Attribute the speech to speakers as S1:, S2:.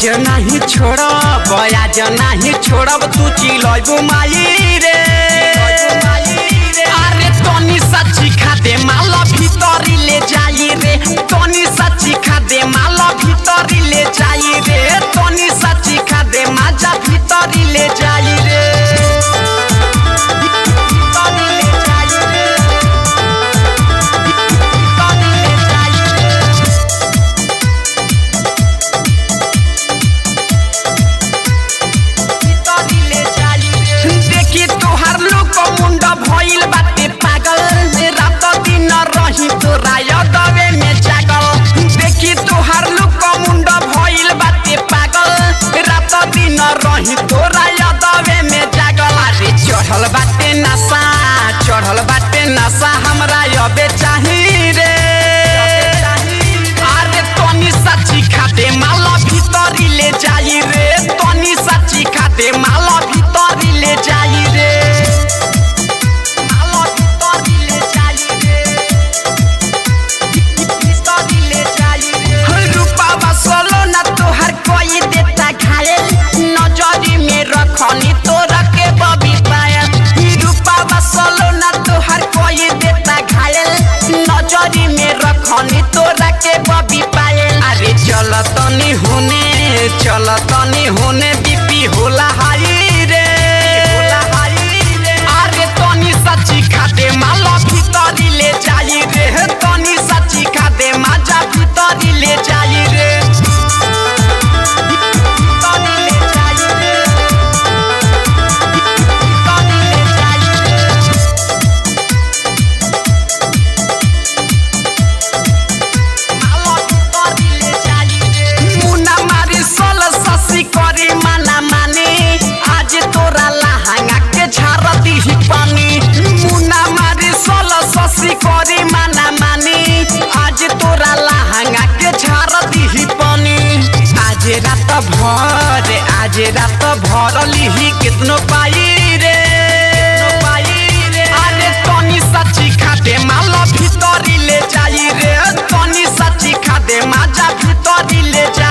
S1: आज नहीं छोड़ब आज नहीं छोड़ब तू चिलैबू माई रे अरे तनी सच्ची खा दे माल भीतरी ले जाई रे तनी सच्ची खा दे माल भीतरी ले जाई रे तनी सच्ची खा दे माजा भीतरी ले जाई रे भइल बाटे पागल रात दिन रही तोरा यदवे में जागल देखी तोहार लोक मुंड भइल बाटे पागल रात दिन रही तोरा यदवे में जागल अरे चढ़ल बाटे नशा हमरा यबे चाही रे अरे तनी सच्ची खा दे माल भीतरी ले जाई रे तनी सच्ची खा दे माल भीतरी ले जाई रे खनी तोरा के बबी पायल रूपा बसलो ना तोहर कोई देता घायल नजरी में रखनी तोरा के बबी पायल अरे चल तनी होने बीपी होला हाई रे अरे तनी सच्ची खा दे माल भीतरी ले जाई रे तनी सच्ची खा दे माजा भीतरी ले जाई रे करे माना माने आज तोरा लहंगा के झाड़ दी पानी मुन्ना मारे सोल ससी करे माना माने आज तोरा लहंगा के झाड़ दी पानी आज रात भर लिही कितनो पाई रे अरे तनी सच्ची खा दे माल भीतरी ले जाई रे तनी सच्ची खा दे माजा भीतरी ले जा